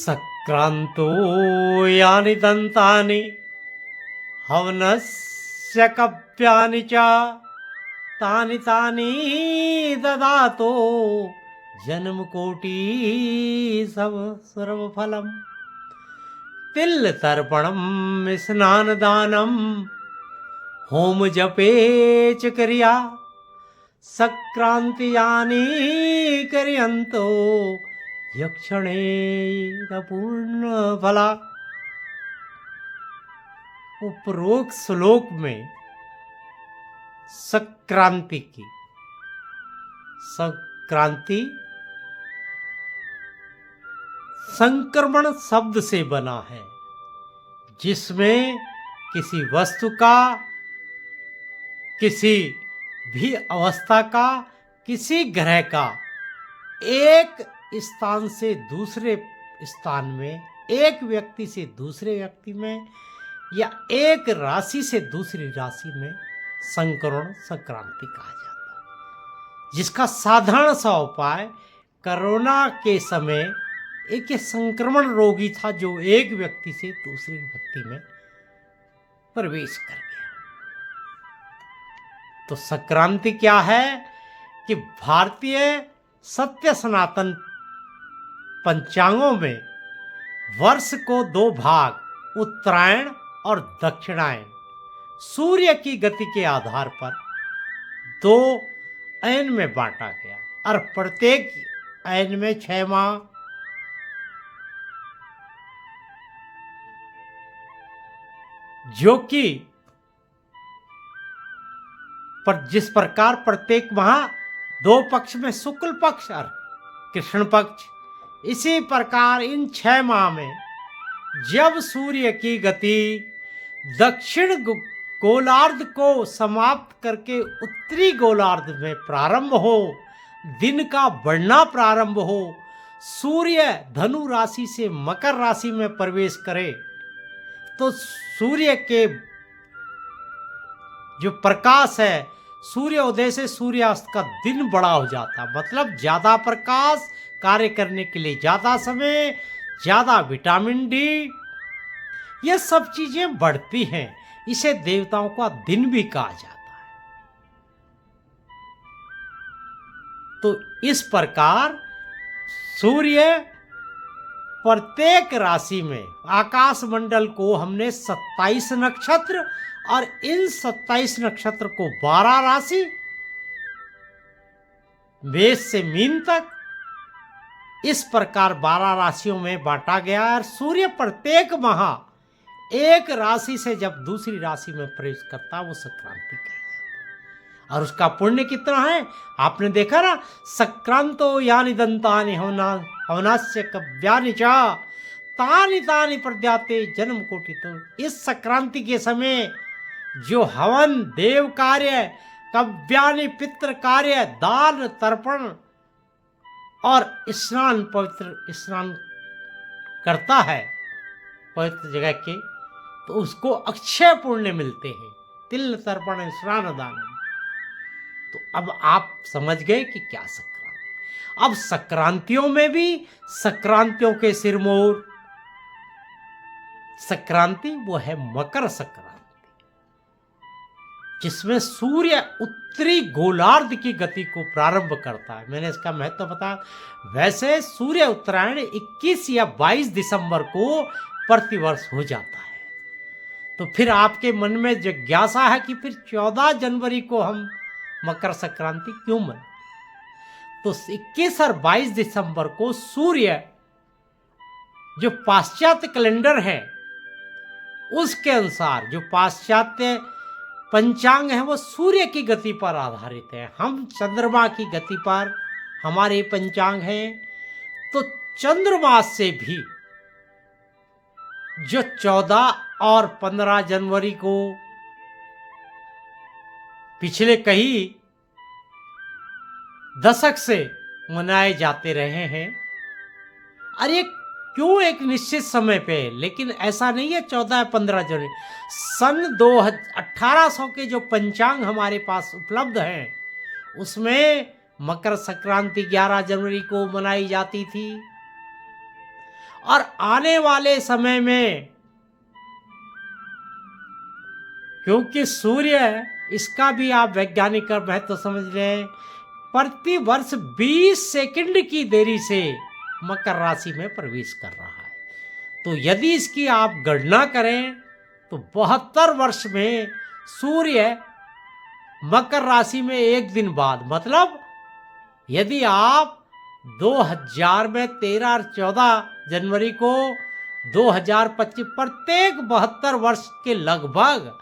सक्रांतो यानि दन्तानि हवनस्य कव्यानि च तानि तानि ददातो जन्मकोटि सर्वफलम् तिल तर्पणम स्नान दानम होम जपे च क्रिया सक्रांतियानि क्रियन्तो यक्षणे पूर्ण फला। उपरोक्त श्लोक में संक्रांति की संक्रांति संक्रमण शब्द से बना है, जिसमें किसी वस्तु का, किसी भी अवस्था का, किसी ग्रह का एक स्थान से दूसरे स्थान में, एक व्यक्ति से दूसरे व्यक्ति में, या एक राशि से दूसरी राशि में संक्रमण संक्रांति कहा जाता है। जिसका साधारण सा उपाय, कोरोना के समय एक संक्रमण रोगी था जो एक व्यक्ति से दूसरे व्यक्ति में प्रवेश कर गया। तो संक्रांति क्या है कि भारतीय सत्य सनातन पंचांगों में वर्ष को दो भाग, उत्तरायण और दक्षिणायन, सूर्य की गति के आधार पर दो अयन में बांटा गया और प्रत्येक अयन में 6 माह, जो कि पर जिस प्रकार प्रत्येक माह 2 पक्ष में शुक्ल पक्ष और कृष्ण पक्ष, इसी प्रकार इन 6 माह में जब सूर्य की गति दक्षिण गोलार्ध को समाप्त करके उत्तरी गोलार्ध में प्रारंभ हो, दिन का बढ़ना प्रारंभ हो, सूर्य धनु राशि से मकर राशि में प्रवेश करे, तो सूर्य के जो प्रकाश है, सूर्य उदय से सूर्यास्त का दिन बड़ा हो जाता, मतलब ज्यादा प्रकाश, कार्य करने के लिए ज्यादा समय, ज्यादा विटामिन डी, ये सब चीजें बढ़ती हैं। इसे देवताओं का दिन भी कहा जाता है। तो इस प्रकार सूर्य प्रत्येक राशि में, आकाश मंडल को हमने 27 नक्षत्र और इन 27 नक्षत्र को 12 राशि, मेष से मीन तक, इस प्रकार 12 राशियों में बांटा गया है। और सूर्य प्रत्येक माह एक राशि से जब दूसरी राशि में प्रवेश करता, वो संक्रांति कही जाती है। और उसका पुण्य कितना है आपने देखा ना, संक्रांतो यानि दंतानि हवनस्य कव्यानि च तानि तानि प्रद्याते जन्म कोटि। तो इस संक्रांति के समय जो हवन, देव कार्य, कव्यानि पितृ कार्य, दान तर्पण और स्नान, पवित्र स्नान करता है पवित्र जगह के, तो उसको अक्षय पुण्य मिलते हैं। तिल तर्पण स्नान दान। तो अब आप समझ गए कि क्या संक्रांति। अब संक्रांतियों में भी संक्रांतियों के सिरमौर संक्रांति, वो है मकर संक्रांति, जिसमें सूर्य उत्तरी गोलार्ध की गति को प्रारंभ करता है। मैंने इसका महत्व बताया। वैसे सूर्य उत्तरायण 21 या 22 दिसंबर को प्रतिवर्ष हो जाता है। तो फिर आपके मन में जिज्ञासा है कि फिर 14 जनवरी को हम मकर संक्रांति क्यों मनाते? तो 21 और 22 दिसंबर को सूर्य, जो पाश्चात्य कैलेंडर है उसके अनुसार, जो पाश्चात्य पंचांग है वो सूर्य की गति पर आधारित है, हम चंद्रमा की गति पर हमारे पंचांग हैं। तो चंद्रमा से भी जो 14 और 15 जनवरी को पिछले कई दशक से मनाए जाते रहे हैं, अरे क्यों एक निश्चित समय पे, लेकिन ऐसा नहीं है 14 या 15 जनवरी। सन 1800 के जो पंचांग हमारे पास उपलब्ध हैं, उसमें मकर संक्रांति 11 जनवरी को मनाई जाती थी। और आने वाले समय में, क्योंकि सूर्य, इसका भी आप वैज्ञानिक महत्व समझ लें, प्रति वर्ष 20 सेकंड की देरी से मकर राशि में प्रवेश कर रहा है। तो यदि इसकी आप गणना करें तो 72 वर्ष में सूर्य मकर राशि में एक दिन बाद, मतलब यदि आप 2000 में 13 और 14 जनवरी को 2025 प्रत्येक 72 वर्ष के लगभग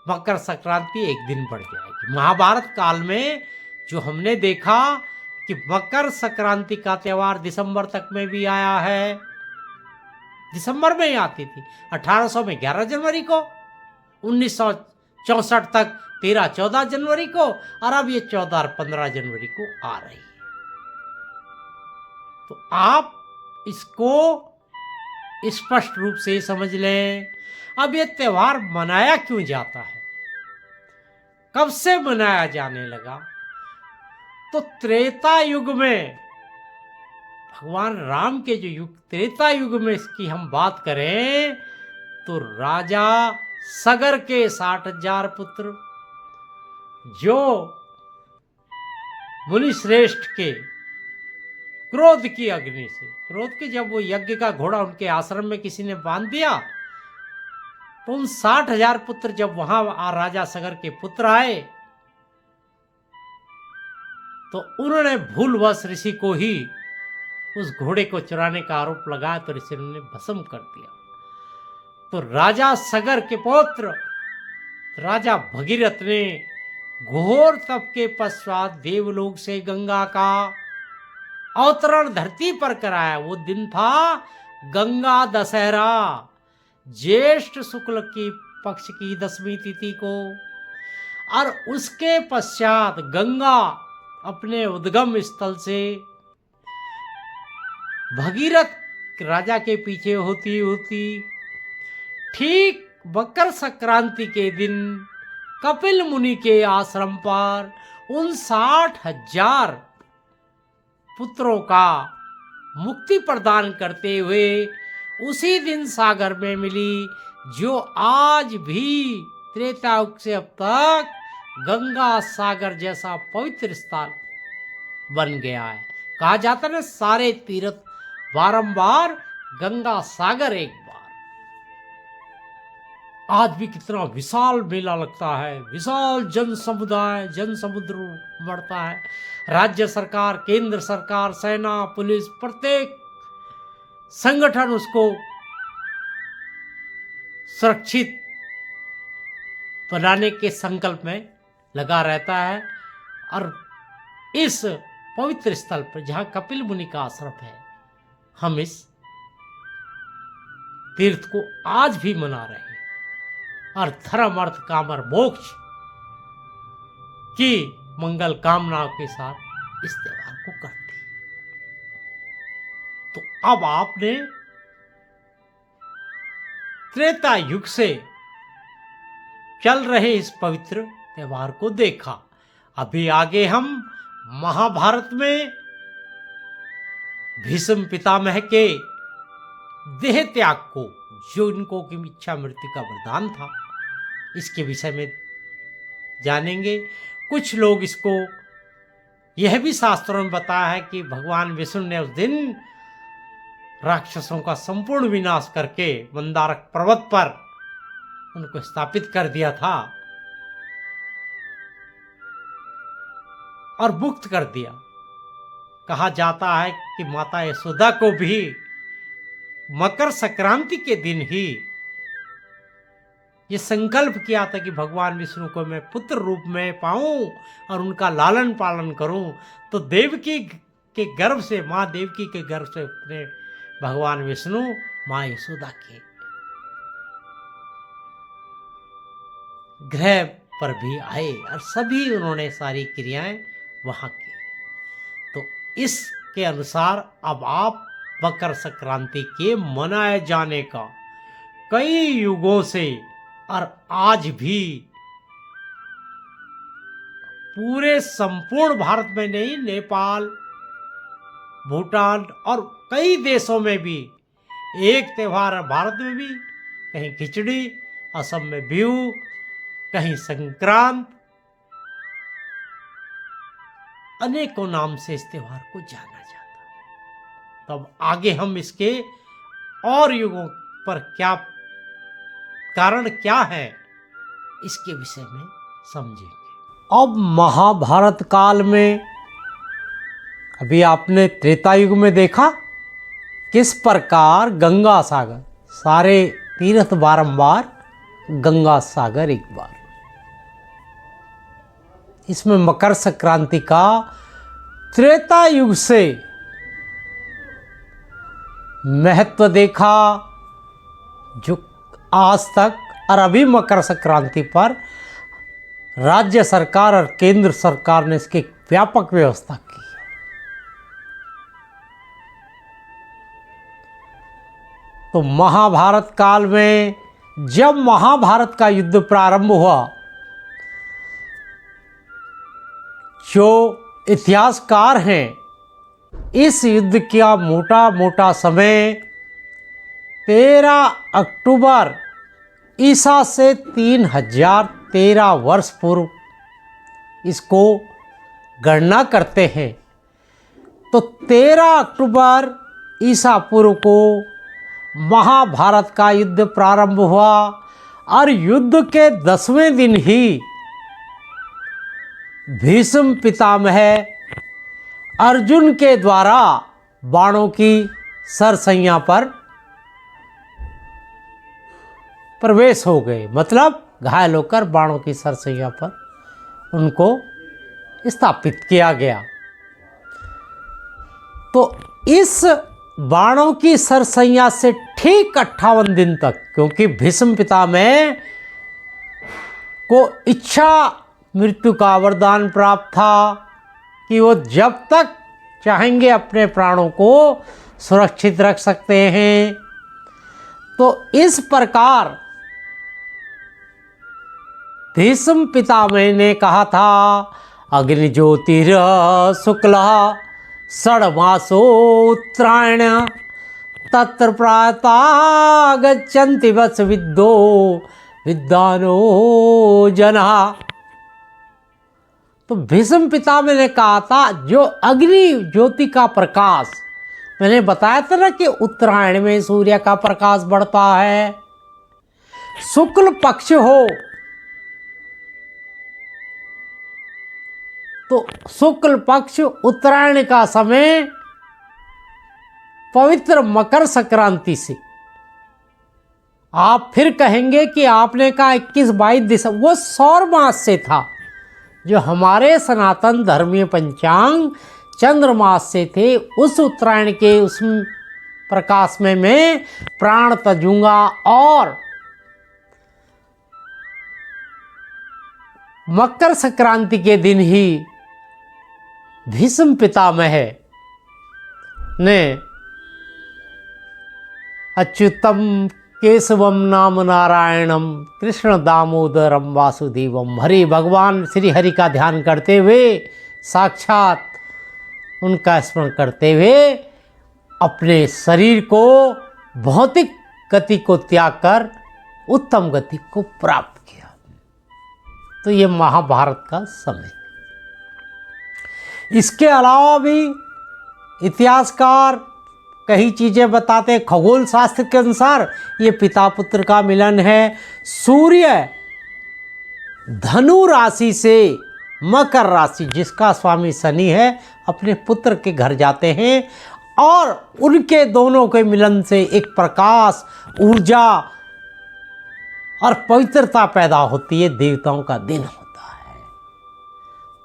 मकर संक्रांति एक दिन बढ़ जाएगी। महाभारत काल में जो हमने देखा कि मकर संक्रांति का त्योहार दिसंबर तक में भी आया है, दिसंबर में ही आती थी, 1800 में 11 जनवरी को, 1964 तक 13-14 जनवरी को, और अब ये 14 और 15 जनवरी को आ रही है। तो आप इसको स्पष्ट रूप से समझ लें। अब ये त्योहार मनाया क्यों जाता है, कब से मनाया जाने लगा? तो त्रेता युग में, भगवान राम के जो युग, त्रेता युग में इसकी हम बात करें तो राजा सगर के 60,000 पुत्र, जो मुनिश्रेष्ठ के क्रोध की अग्नि से, क्रोध के, जब वो यज्ञ का घोड़ा उनके आश्रम में किसी ने बांध दिया तो उन 60,000 पुत्र जब वहां राजा सगर के पुत्र आए तो उन्होंने भूलवश ऋषि को ही उस घोड़े को चुराने का आरोप लगाया, तो ऋषि ने भस्म कर दिया। तो राजा सगर के पुत्र राजा भगीरथ ने घोर तप के पश्चात देवलोक से गंगा का अवतरण धरती पर कराया। वो दिन था गंगा दशहरा, ज्येष्ठ शुक्ल की पक्ष की 10वीं तिथि को, और उसके पश्चात गंगा अपने उद्गम स्थल से भगीरथ राजा के पीछे होती होती ठीक मकर संक्रांति के दिन कपिल मुनि के आश्रम पर उन 60,000 पुत्रों का मुक्ति प्रदान करते हुए उसी दिन सागर में मिली, जो आज भी त्रेता युग से अब तक गंगा सागर जैसा पवित्र स्थान बन गया है। कहा जाता है ना, सारे तीर्थ बारंबार, गंगा सागर एक बार। आज भी कितना विशाल मेला लगता है, विशाल जन समुदाय, जन समुद्र बढ़ता है। राज्य सरकार, केंद्र सरकार, सेना, पुलिस, प्रत्येक संगठन उसको सुरक्षित बनाने के संकल्प में लगा रहता है। और इस पवित्र स्थल पर जहां कपिल मुनि का आश्रम है, हम इस तीर्थ को आज भी मना रहे हैं और धर्म अर्थ काम और मोक्ष की मंगल कामनाओं के साथ इस त्योहार को करते हैं। तो अब आपने त्रेता युग से चल रहे इस पवित्र त्योहार को देखा। अभी आगे हम महाभारत में भीष्म पितामह के देह त्याग को, जो इनको की इच्छा मृत्यु का वरदान था, इसके विषय में जानेंगे। कुछ लोग इसको यह भी शास्त्रों में बताया है कि भगवान विष्णु ने उस दिन राक्षसों का संपूर्ण विनाश करके मंदारक पर्वत पर उनको स्थापित कर दिया था और मुक्त कर दिया। कहा जाता है कि माता यशोदा को भी मकर संक्रांति के दिन ही ये संकल्प किया था कि भगवान विष्णु को मैं पुत्र रूप में पाऊं और उनका लालन पालन करूं। तो देवकी के गर्भ से, मां देवकी के गर्भ से उतरे भगवान विष्णु मां यशोदा के ग्रह पर भी आए और सभी उन्होंने सारी क्रियाएं वहां की। तो इसके अनुसार अब आप मकर संक्रांति के मनाए जाने का कई युगों से और आज भी पूरे संपूर्ण भारत में नहीं, नेपाल, भूटान और कई देशों में भी एक त्यौहार भारत में भी, कहीं खिचड़ी, असम में बिहू, कहीं संक्रांत, अनेकों नाम से इस त्योहार को जाना जाता है। तब आगे हम इसके और युगों पर क्या कारण क्या है, इसके विषय में समझेंगे। अब महाभारत काल में, अभी आपने त्रेता युग में देखा किस प्रकार गंगा सागर, सारे तीर्थ बारंबार, गंगा सागर एक बार। इसमें मकर संक्रांति का त्रेता युग से महत्व देखा, जो आज तक, और अभी मकर संक्रांति पर राज्य सरकार और केंद्र सरकार ने इसकी व्यापक व्यवस्था की है। तो महाभारत काल में जब महाभारत का युद्ध प्रारंभ हुआ, जो इतिहासकार हैं, इस युद्ध का मोटा मोटा समय 13 अक्टूबर ईसा से 3013 वर्ष पूर्व इसको गणना करते हैं। तो 13 अक्टूबर ईसा पूर्व को महाभारत का युद्ध प्रारंभ हुआ और युद्ध के 10वें दिन ही भीष्म पितामह अर्जुन के द्वारा बाणों की सरसैया पर प्रवेश हो गए, मतलब घायल होकर बाणों की सरसैया पर उनको स्थापित किया गया। तो इस बाणों की सरसैया से ठीक 58 दिन तक, क्योंकि भीष्म पितामह को इच्छा मृत्यु का वरदान प्राप्त था कि वो जब तक चाहेंगे अपने प्राणों को सुरक्षित रख सकते हैं। तो इस प्रकार भीष्म पितामह ने कहा था, अग्नि ज्योतिर शुक्ल षड्मासो उत्तरायण तत्र प्राता गच्छन्ति वस विद्दो विद्वानो जना। तो भीष्म पितामह ने कहा था, जो अग्नि ज्योति का प्रकाश, मैंने बताया था ना कि उत्तरायण में सूर्य का प्रकाश बढ़ता है, शुक्ल पक्ष हो तो शुक्ल पक्ष उत्तरायण का समय पवित्र मकर संक्रांति से, आप फिर कहेंगे कि आपने कहा 21-22 दिसंबर, वो सौर मास से था, जो हमारे सनातन धर्मीय पंचांग चंद्रमास से थे। उस उत्तरायण के उस प्रकाश में मैं प्राण तजूंगा और मकर संक्रांति के दिन ही भीष्म पितामह ने अच्युतम केशवम नाम नारायणम कृष्ण दामोदरम वासुदेवम, हरि भगवान श्री हरि का ध्यान करते हुए, साक्षात उनका स्मरण करते हुए अपने शरीर को भौतिक गति को त्याग कर उत्तम गति को प्राप्त किया। तो ये महाभारत का समय। इसके अलावा भी इतिहासकार कई चीज़ें बताते। खगोल शास्त्र के अनुसार ये पिता पुत्र का मिलन है। सूर्य धनु राशि से मकर राशि, जिसका स्वामी शनि है, अपने पुत्र के घर जाते हैं और उनके दोनों के मिलन से एक प्रकाश, ऊर्जा और पवित्रता पैदा होती है, देवताओं का दिन होता है।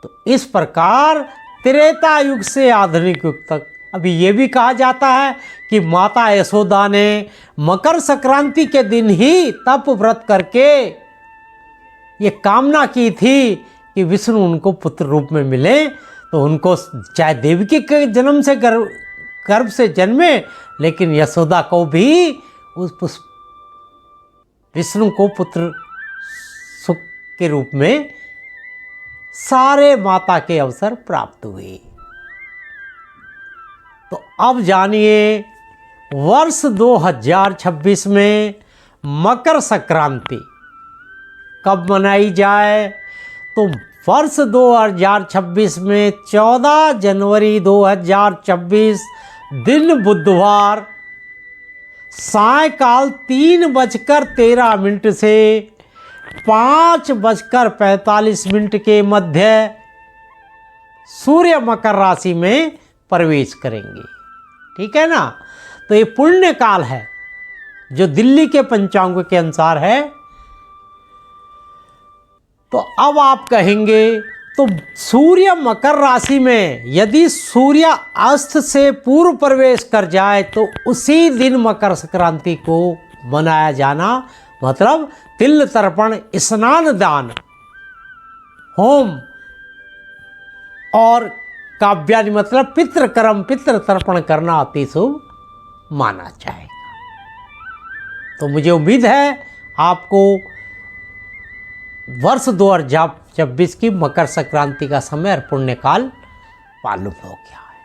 तो इस प्रकार त्रेता युग से आधुनिक युग तक, अभी ये भी कहा जाता है कि माता यशोदा ने मकर संक्रांति के दिन ही तप व्रत करके ये कामना की थी कि विष्णु उनको पुत्र रूप में मिले। तो उनको चाहे देवकी के जन्म से गर्भ से जन्मे, लेकिन यशोदा को भी उस विष्णु को पुत्र सुख के रूप में सारे माता के अवसर प्राप्त हुए। तो अब जानिए वर्ष 2026 में मकर संक्रांति कब मनाई जाए, तो वर्ष 2026 में 14 जनवरी 2026 दिन बुधवार सायकाल 3:13 से 5:45 के मध्य सूर्य मकर राशि में प्रवेश करेंगे। ठीक है ना। तो ये पुण्य काल है जो दिल्ली के पंचांग के अनुसार है। तो अब आप कहेंगे तो सूर्य मकर राशि में यदि सूर्य अस्त से पूर्व प्रवेश कर जाए तो उसी दिन मकर संक्रांति को मनाया जाना, मतलब तिल तर्पण, स्नान दान, होम और काव्यादि मतलब पितृकर्म, पितृ तर्पण करना अति शुभ माना जाएगा। तो मुझे उम्मीद है आपको वर्ष 2026 की मकर संक्रांति का समय और पुण्यकाल मालूम हो गया है।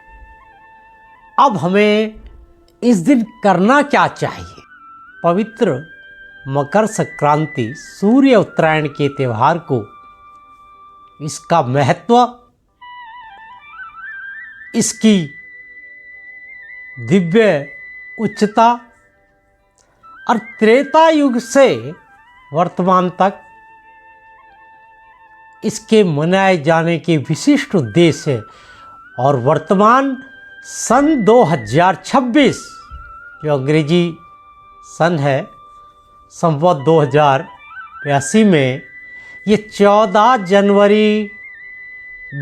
अब हमें इस दिन करना क्या चाहिए। पवित्र मकर संक्रांति सूर्य उत्तरायण के त्यौहार को, इसका महत्व, इसकी दिव्य उच्चता और त्रेता युग से वर्तमान तक इसके मनाए जाने के विशिष्ट उद्देश्य और वर्तमान सन 2026 जो अंग्रेजी सन है, संवत 2082 में ये 14 जनवरी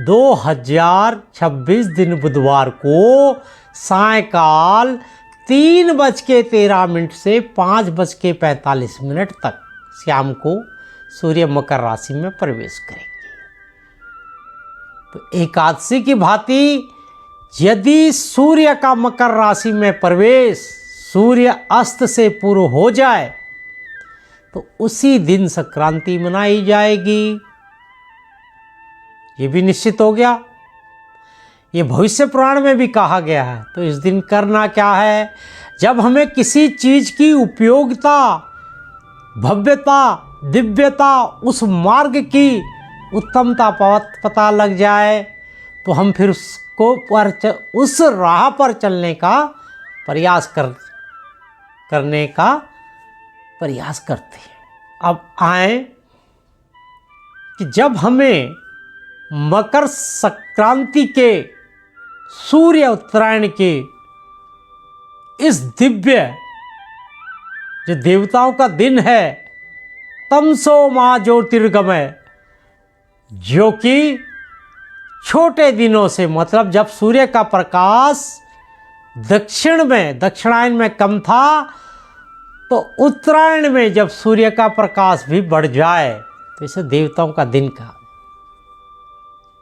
2026 दिन बुधवार को सायकाल 3:13 से 5:45 तक शाम को सूर्य मकर राशि में प्रवेश करेंगे। तो एकादशी की भांति यदि सूर्य का मकर राशि में प्रवेश सूर्य अस्त से पूर्व हो जाए तो उसी दिन संक्रांति मनाई जाएगी। ये भी निश्चित हो गया। ये भविष्य पुराण में भी कहा गया है। तो इस दिन करना क्या है, जब हमें किसी चीज की उपयोगिता, भव्यता, दिव्यता, उस मार्ग की उत्तमता पता लग जाए तो हम फिर उसको उस राह पर चलने का करने का प्रयास करते हैं। अब आए कि जब हमें मकर संक्रांति के सूर्य उत्तरायण के इस दिव्य जो देवताओं का दिन है, तमसो मां ज्योतिर्गमय, जो कि छोटे दिनों से, मतलब जब सूर्य का प्रकाश दक्षिणायन में कम था, तो उत्तरायण में जब सूर्य का प्रकाश भी बढ़ जाए तो इसे देवताओं का दिन कहा।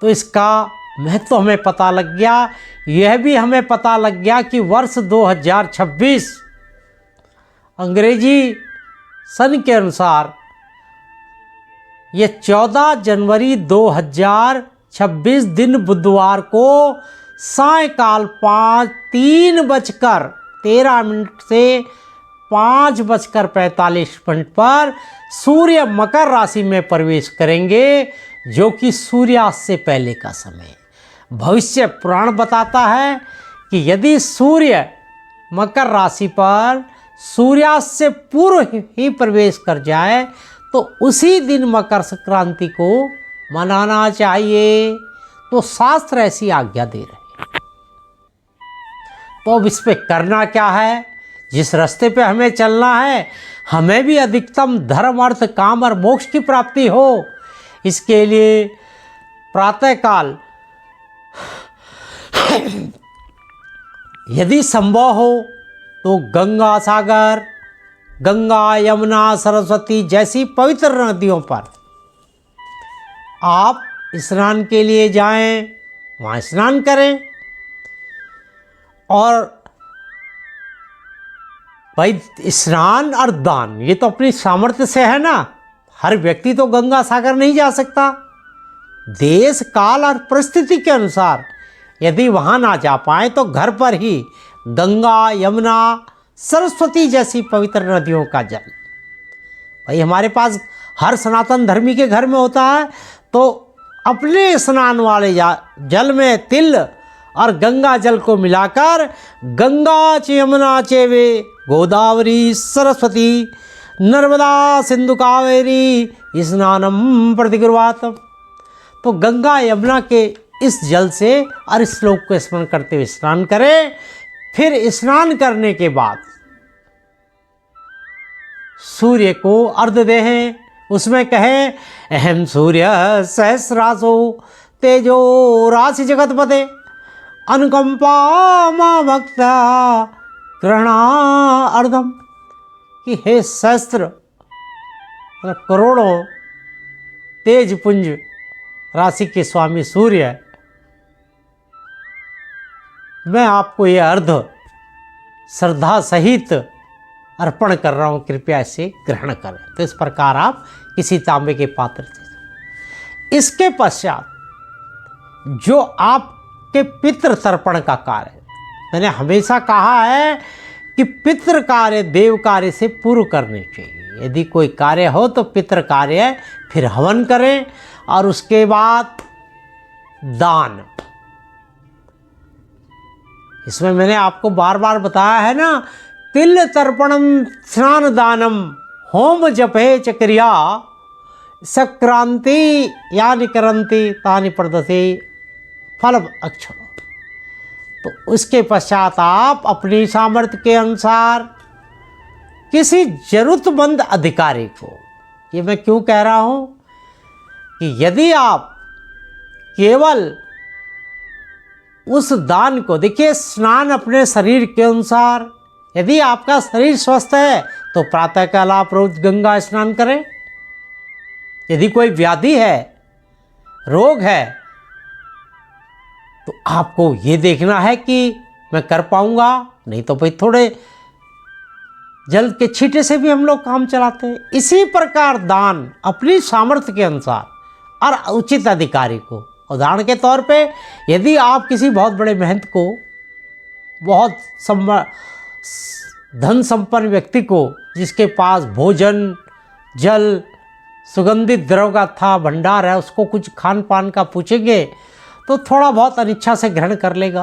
तो इसका महत्व हमें पता लग गया। यह भी हमें पता लग गया कि वर्ष 2026 अंग्रेजी सन के अनुसार ये 14 जनवरी 2026 दिन बुधवार को सायकाल 3:13 से 5:45 पर सूर्य मकर राशि में प्रवेश करेंगे, जो कि सूर्यास्त से पहले का समय। भविष्य पुराण बताता है कि यदि सूर्य मकर राशि पर सूर्यास्त से पूर्व ही प्रवेश कर जाए तो उसी दिन मकर संक्रांति को मनाना चाहिए। तो शास्त्र ऐसी आज्ञा दे रहे हैं। तो अब इस पे करना क्या है, जिस रास्ते पे हमें चलना है, हमें भी अधिकतम धर्म, अर्थ, काम और मोक्ष की प्राप्ति हो, इसके लिए प्रातःकाल यदि संभव हो तो गंगा सागर, गंगा, यमुना, सरस्वती जैसी पवित्र नदियों पर आप स्नान के लिए जाएं, वहाँ स्नान करें। और भाई स्नान और दान ये तो अपनी सामर्थ्य से है ना, हर व्यक्ति तो गंगा सागर नहीं जा सकता। देश, काल और परिस्थिति के अनुसार यदि वहाँ ना जा पाए तो घर पर ही गंगा, यमुना सरस्वती जैसी पवित्र नदियों का जल। भाई हमारे पास हर सनातन धर्मी के घर में होता है, तो अपने स्नान वाले जल में तिल और गंगा जल को मिलाकर गंगा च यमुना चैवे गोदावरी सरस्वती नर्मदा सिंधु कावेरी स्नानम प्रतिगृह्णातम्। तो गंगा यमुना के इस जल से और इस श्लोक को स्मरण करते हुए स्नान करें। फिर स्नान करने के बाद सूर्य को अर्घ्य दें। उसमें कहें अहम सूर्य सहस्रासो तेजो राशि जगतपते अनुकंपा मां भक्ता ग्रहणा अर्धम। कि हे सहस्त्र करोड़ों तेज पुंज राशि के स्वामी सूर्य, मैं आपको ये अर्घ्य श्रद्धा सहित अर्पण कर रहा हूँ, कृपया इसे ग्रहण करें। तो इस प्रकार आप किसी तांबे के पात्र से। इसके पश्चात जो आपके पितृ तर्पण का कार्य, मैंने हमेशा कहा है कि पितृ कार्य देव कार्य से पूर्व करने चाहिए। यदि कोई कार्य हो तो पितृ कार्य, फिर हवन करें और उसके बाद दान। इसमें मैंने आपको बार बार बताया है ना, तिल तर्पणम स्नान दानम होम जपे च क्रिया सक्रांति यानि करंति तानि प्रदते फल अक्षर। तो उसके पश्चात आप अपनी सामर्थ्य के अनुसार किसी जरूरतमंद अधिकारी को, ये मैं क्यों कह रहा हूँ कि यदि आप केवल उस दान को, देखिए स्नान अपने शरीर के अनुसार, यदि आपका शरीर स्वस्थ है तो प्रातःकाल आप रोज गंगा स्नान करें। यदि कोई व्याधि है, रोग है, तो आपको ये देखना है कि मैं कर पाऊंगा, नहीं तो भाई थोड़े जल के छींटे से भी हम लोग काम चलाते हैं। इसी प्रकार दान अपनी सामर्थ्य के अनुसार और उचित अधिकारी को, उदाहरण के तौर पे यदि आप किसी बहुत बड़े महंत को, बहुत धन संपन्न व्यक्ति को, जिसके पास भोजन जल सुगंधित द्रव्य का था भंडार है, उसको कुछ खान पान का पूछेंगे तो थोड़ा बहुत अनिच्छा से ग्रहण कर लेगा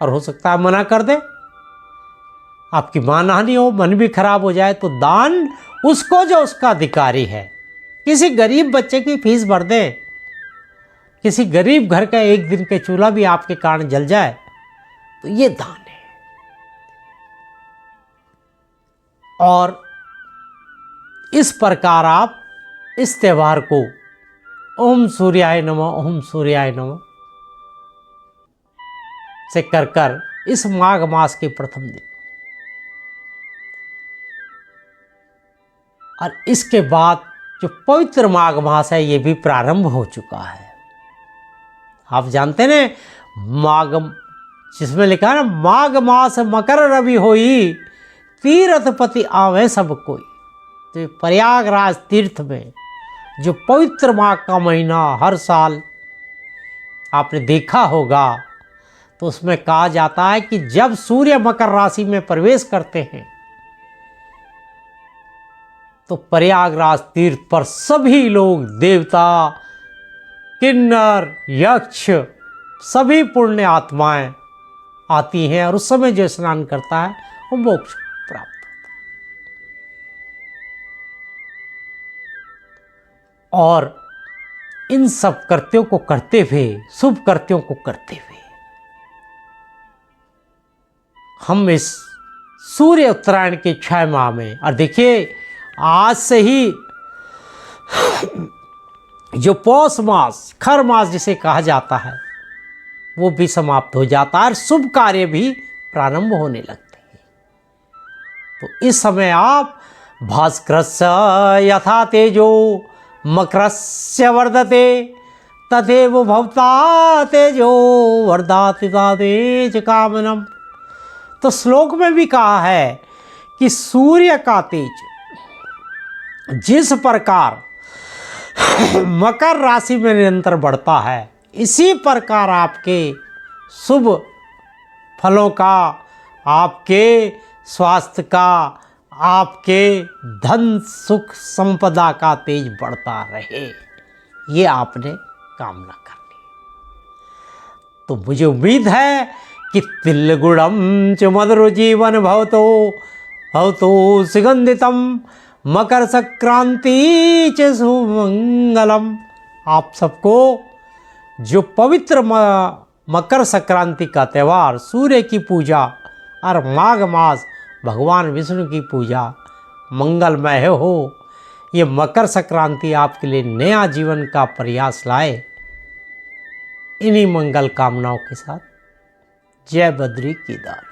और हो सकता है मना कर दे, आपकी मानहानि हो, मन भी खराब हो जाए। तो दान उसको जो उसका अधिकारी है, किसी गरीब बच्चे की फीस भर दे, किसी गरीब घर का एक दिन के चूल्हा भी आपके कारण जल जाए, तो ये दान है। और इस प्रकार आप इस त्यौहार को ओम सूर्याय नमः ओम सूर्याय नमः से कर कर इस माघ मास के प्रथम दिन, और इसके बाद जो पवित्र माघ मास है ये भी प्रारंभ हो चुका है। आप जानते हैं माघ, जिसमें लिखा है ना, माघ मास मकर रवि होई तीर्थपति आवे सब कोई। तो प्रयागराज तीर्थ में जो पवित्र माघ का महीना हर साल आपने देखा होगा, तो उसमें कहा जाता है कि जब सूर्य मकर राशि में प्रवेश करते हैं तो प्रयागराज तीर्थ पर सभी लोग, देवता, किन्नर, यक्ष, सभी पुण्य आत्माएं आती हैं और उस समय जो स्नान करता है वो मोक्ष प्राप्त होता है। और इन सब कृत्यों को करते हुए, शुभ कृत्यों को करते हुए, हम इस सूर्य उत्तरायण के 6 माह में, और देखिए आज से ही जो पौष मास, खर मास जिसे कहा जाता है, वो भी समाप्त हो जाता है और शुभ कार्य भी प्रारंभ होने लगते हैं। तो इस समय आप भास्करस्य यथा तेजो मकरस्य वर्धते तथैव भवता तेजो वर्धाति तेज कामनम। तो श्लोक में भी कहा है कि सूर्य का तेज जिस प्रकार मकर राशि में निरंतर बढ़ता है, इसी प्रकार आपके शुभ फलों का आपके स्वास्थ्य का, आपके धन सुख संपदा का तेज बढ़ता रहे, ये आपने कामना करनी। तो मुझे उम्मीद है कि तिल्लगुड़म च मधुर जीवन भवतो भवतो सुगंधितम मकर संक्रांति च सुमंगलम। आप सबको जो पवित्र मकर संक्रांति का त्यौहार, सूर्य की पूजा और माघ मास भगवान विष्णु की पूजा मंगलमय हो। ये मकर संक्रांति आपके लिए नया जीवन का प्रयास लाए। इन्हीं मंगल कामनाओं के साथ जय बद्री केदार।